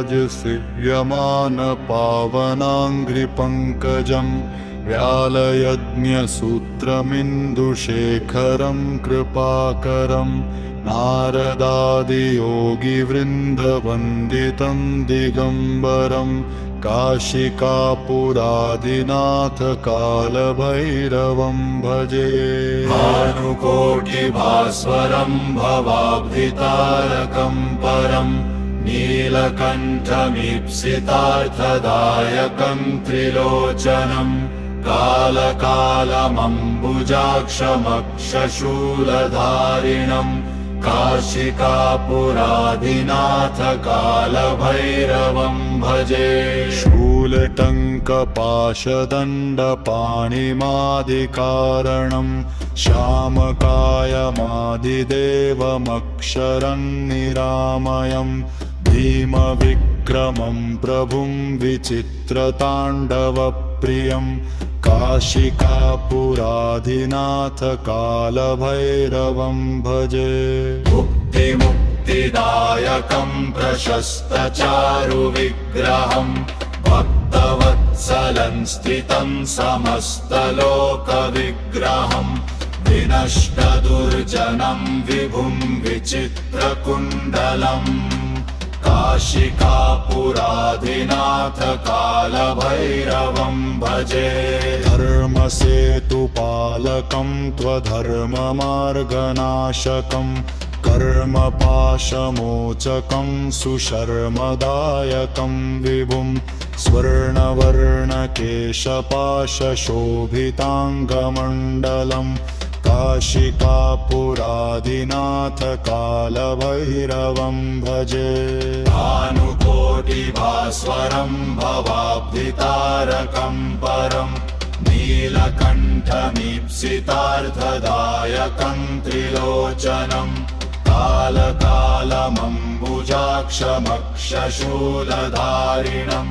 देवराजसेव्यमानपावनाङ्घ्रिपङ्कजं व्यालयज्ञसूत्रमिन्दुशेखरं कृपाकरं नारदादियोगिवृन्दवन्दितं दिगम्बरं काशिकापुरादिनाथकालभैरवं भजे। भानुकोटिभास्वरं भवाब्धितारकं परं नीलकण्ठमीप्सितार्थदायकं त्रिलोचनं कालकालमम्बुजाक्षमक्षशूलधारिणं काशिकापुरादिनाथकालभैरवं भजे। शूलटङ्कपाशदण्डपाणिमादिकारणं श्यामकायमादिदेवमक्षरं निरामयं भीमविक्रमं प्रभुं विचित्रताण्डवप्रियं काशिकापुरादिनाथकालभैरवं भजे। मुक्तिदायकं प्रशस्तचारुविग्रहं भक्तवत्सलं स्थितं समस्तलोकविग्रहं विनष्टदुर्जनं विभुं विचित्रकुण्डलम् काशिकापुरादिनाथकालभैरवं भजे। धर्मसेतुपालकं त्वधर्ममार्गनाशकं कर्मपाशमोचकं सुशर्मदायकं विभुं स्वर्णवर्णकेशपाशशोभिताङ्गमण्डलं काशिकापुरादिनाथकालभैरवं भजे। भानुकोटिभास्वरं भवाब्धितारकं परं नीलकण्ठमीप्सितार्थदायकं त्रिलोचनं कालकालमम्बुजाक्षमक्षशूलधारिणं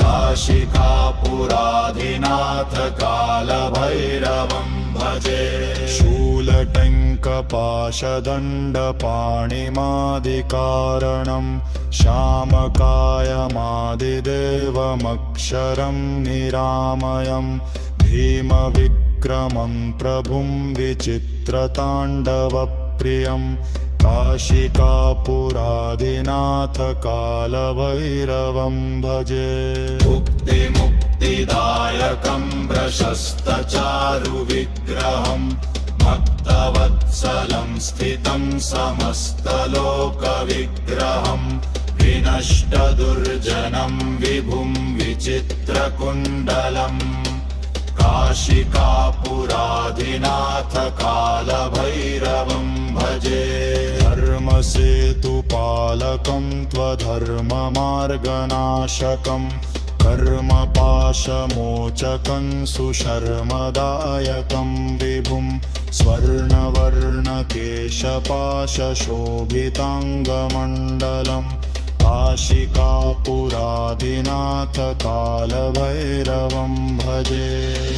काशिकापुरादिनाथकालभैरवं भजे। शूलटङ्कपाशदण्डपाणिमादिकारणं श्यामकायमादिदेवमक्षरं निरामयं भीमविक्रमं प्रभुं विचित्रताण्डवप्रियं काशिकापुरादिनाथकालभैरवं भजे। मुक्तिदायकं प्रशस्तचारुविग्रहं भक्तवत्सलं स्थितं समस्तलोकविग्रहं विनष्टदुर्जनं विभुं विचित्रकुण्डलं काशिकापुरादिनाथकालभैरवं भजे। धर्मसेतुपालकं त्वधर्ममार्गनाशकं कर्मपाशमोचकं सुशर्मदायकं विभुं स्वर्णवर्णकेशपाशशोभिताङ्गमण्डलं काशिकापुरादिनाथकालभैरवं भजे।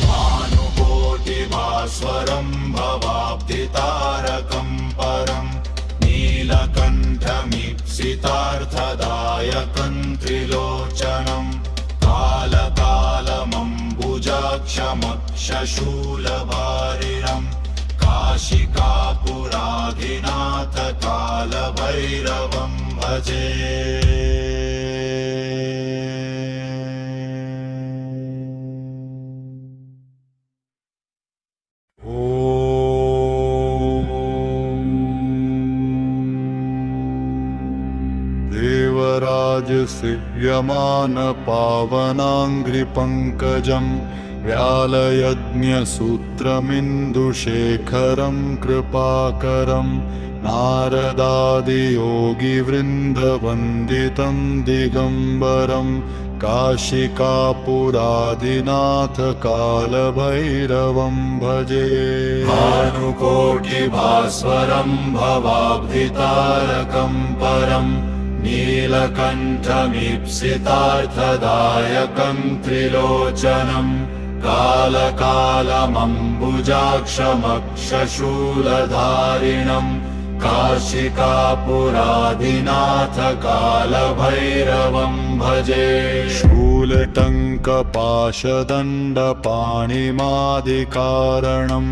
भानुकोटिभास्वरं भवाब्धितारकं परं नीलकण्ठमीप्सितार्थदायकं त्रिलोचनं कालकालमम्बुजाक्षमक्षशूलधारिणं काशिकापुरादिनाथकालभैरवं भजे। देवराजसेव्यमानपावनाङ्घ्रिपङ्कजं व्यालयज्ञसूत्रमिन्दुशेखरं कृपाकरं नारदादियोगिवृन्दवन्दितं दिगम्बरं काशिकापुरादिनाथकालभैरवं भजे। भानुकोटिभास्वरं भवाब्धितारकं परं नीलकण्ठमीप्सितार्थदायकं त्रिलोचनं कालकालमम्बुजाक्षमक्षशूलधारिणं काशिकापुराधिनाथ कालभैरवं भजे शूलटङ्कपाशदण्डपाणिमादिकारणं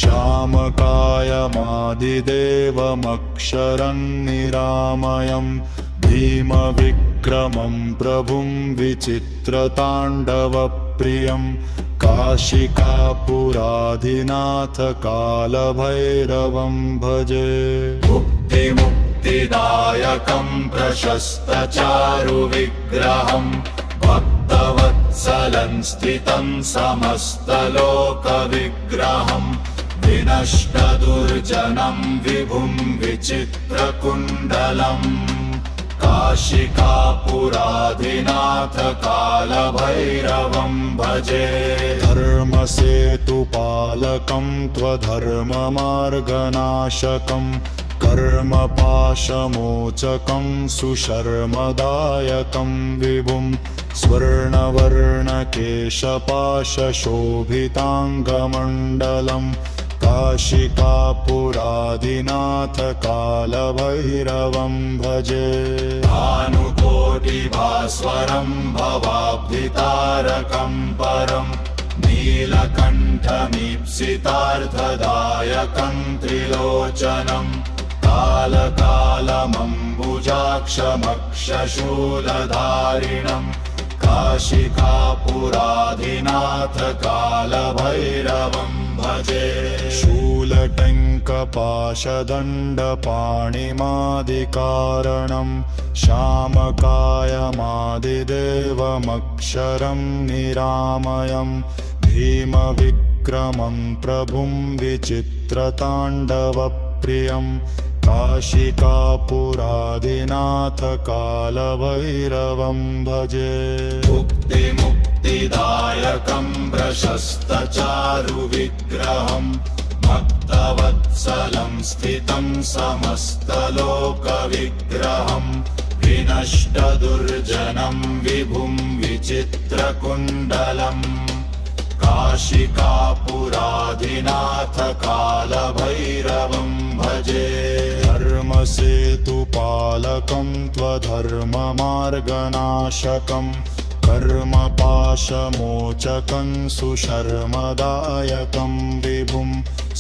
श्यामकायमादिदेवमक्षरं निरामयं भीमविक्रमं प्रभुं विचित्रताण्डवप्रियं काशिकापुराधिनाथ कालभैरवं भजे मुक्तिदायकं प्रशस्तचारुविग्रहं भक्तवत्सलं स्थितं समस्तलोकविग्रहं विनष्टदुर्जनं विभुं विचित्रकुण्डलम् काशिकापुराधिनाथ कालभैरवं भजे धर्मसेतुपालकं त्वधर्ममार्गनाशकं कर्मपाशमोचकं सुशर्मदायकं विभुं स्वर्णवर्णकेशपाशशोभिताङ्गमण्डलं काशिकापुराधिनाथ कालभैरवं भजे भानुकोटिभास्वरं भवाब्धितारकं परं नीलकण्ठमीप्सितार्थदायकं त्रिलोचनं कालकालमम्बुजाक्षमक्षशूलधारिणं काशिकापुराधिनाथ कालभैरवं भजे शूलटङ्कपाशदण्डपाणिमादिकारणं श्यामकायमादिदेवमक्षरं निरामयं भीमविक्रमं प्रभुं विचित्रताण्डवप्रियं काशिकापुराधिनाथ कालभैरवं भजे मुक्तिदायकं प्रशस्तचारुविग्रहं भक्तवत्सलं स्थितं समस्तलोकविग्रहं विनष्टदुर्जनं विभुं विचित्रकुण्डलम् काशिकापुराधिनाथ कालभैरवं भजे धर्मसेतुपालकं त्वधर्ममार्गनाशकं कर्मपाशमोचकं सुशर्मदायकं विभुं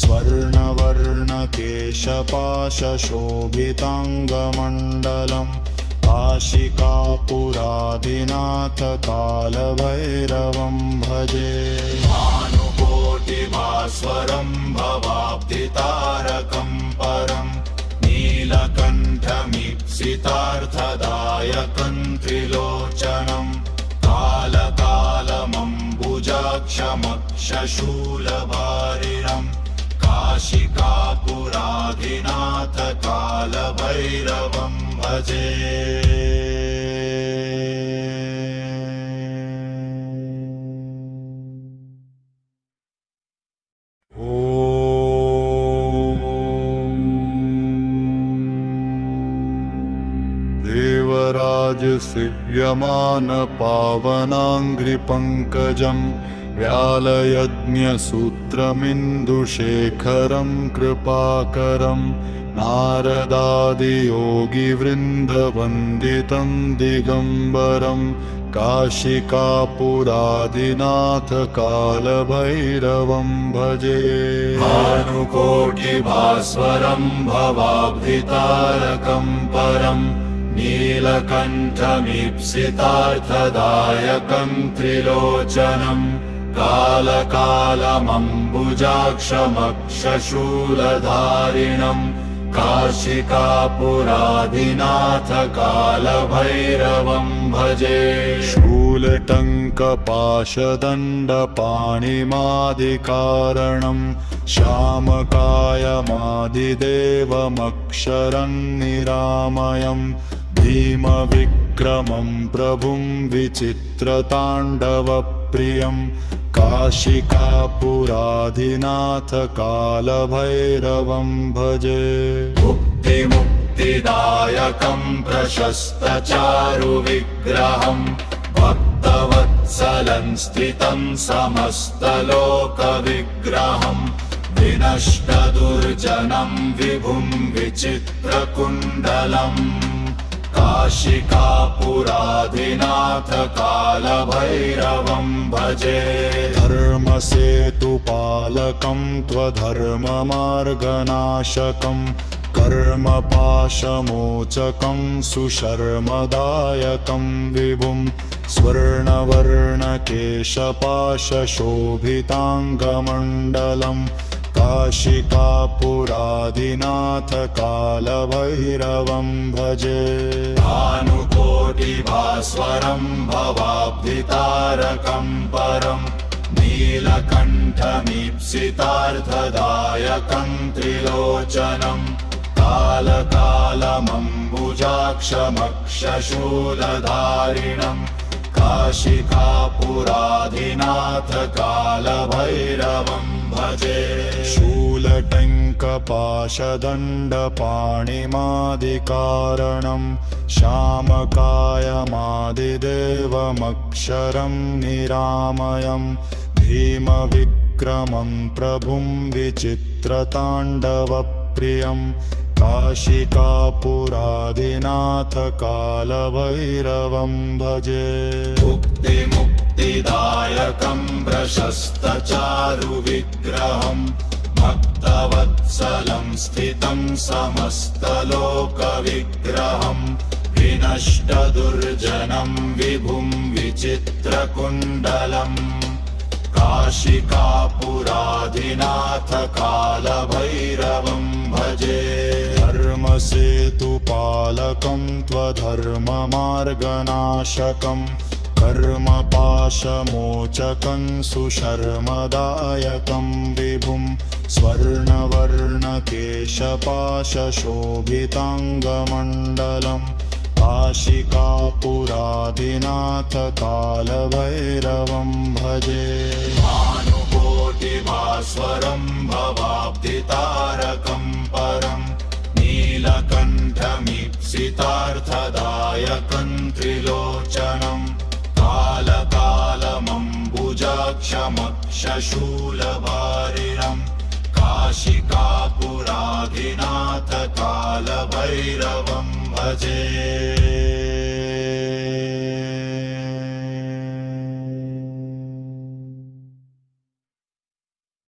स्वर्णवर्णकेशपाशशोभिताङ्गमण्डलं काशिकापुराधिनाथ कालभैरवं भजे भानुकोटिभास्वरं भवाब्धितारकं परं नीलकण्ठमीप्सितार्थदायकं त्रिलोचनं कालकालमम्बुजाक्षमक्षशूलभारिणं काशिकापुराधिनाथ कालभैरवं भजे देवराजसेव्यमान पावनाङ्घ्रिपङ्कजं व्यालयज्ञसूत्रमिन्दुशेखरं कृपाकरं नारदादियोगिवृन्दवन्दितं दिगम्बरं काशिकापुराधिनाथ कालभैरवं भजे भानुकोटिभास्वरं भवाब्धितारकं परं नीलकण्ठमीप्सितार्थदायकं त्रिलोचनं कालकालमम्बुजाक्षमक्षशूलधारिणं काशिकापुराधिनाथ कालभैरवं भजे शूलटङ्कपाशदण्डपाणिमादिकारणं श्यामकायमादिदेवमक्षरं निरामयं भीमविक्रमं प्रभुं विचित्रताण्डवप्रियं काशिकापुराधिनाथ कालभैरवं भजे मुक्तिदायकं प्रशस्तचारुविग्रहं भक्तवत्सलं स्थितं समस्तलोकविग्रहं विनष्टदुर्जनं विभुं विचित्रकुण्डलम् काशिकापुराधिनाथ कालभैरवं भजे धर्मसेतुपालकं त्वधर्ममार्गनाशकं कर्मपाशमोचकं सुशर्मदायकं विभुं स्वर्णवर्णकेशपाशशोभिताङ्गमण्डलम् काशिकापुराधिनाथ कालभैरवं भजे भानुकोटिभास्वरं भवाब्धितारकं परं नीलकण्ठमीप्सितार्थदायकं त्रिलोचनं कालकालमम्बुजाक्षमक्षशूलधारिणं काशिकापुराधिनाथ कालभैरवं भजे शूलटङ्कपाशदण्डपाणिमादिकारणं श्यामकायमादिदेवमक्षरं निरामयं भीमविक्रमं प्रभुं विचित्रताण्डवप्रियं काशिकापुराधिनाथ कालभैरवं भजे मुक्तिदायकं प्रशस्तचारुविग्रहं भक्तवत्सलं स्थितं समस्तलोकविग्रहं विनष्टदुर्जनं विभुं विचित्रकुण्डलम् काशिकापुराधिनाथ कालभैरवं भजे धर्मसेतुपालकं त्वधर्ममार्गनाशकं कर्मपाशमोचकं सुशर्मदायकं विभुं स्वर्णवर्णकेशपाशशोभिताङ्गमण्डलम् काशिकापुराधिनाथ कालभैरवं भजे भानुकोटिभास्वरं भवाब्धितारकं परं नीलकण्ठमीप्सितार्थदायकं त्रिलोचनं कालकालमम्बुजाक्षमक्षशूलवारिणं काशिकापुराधिनाथ कालभैरवं भजे।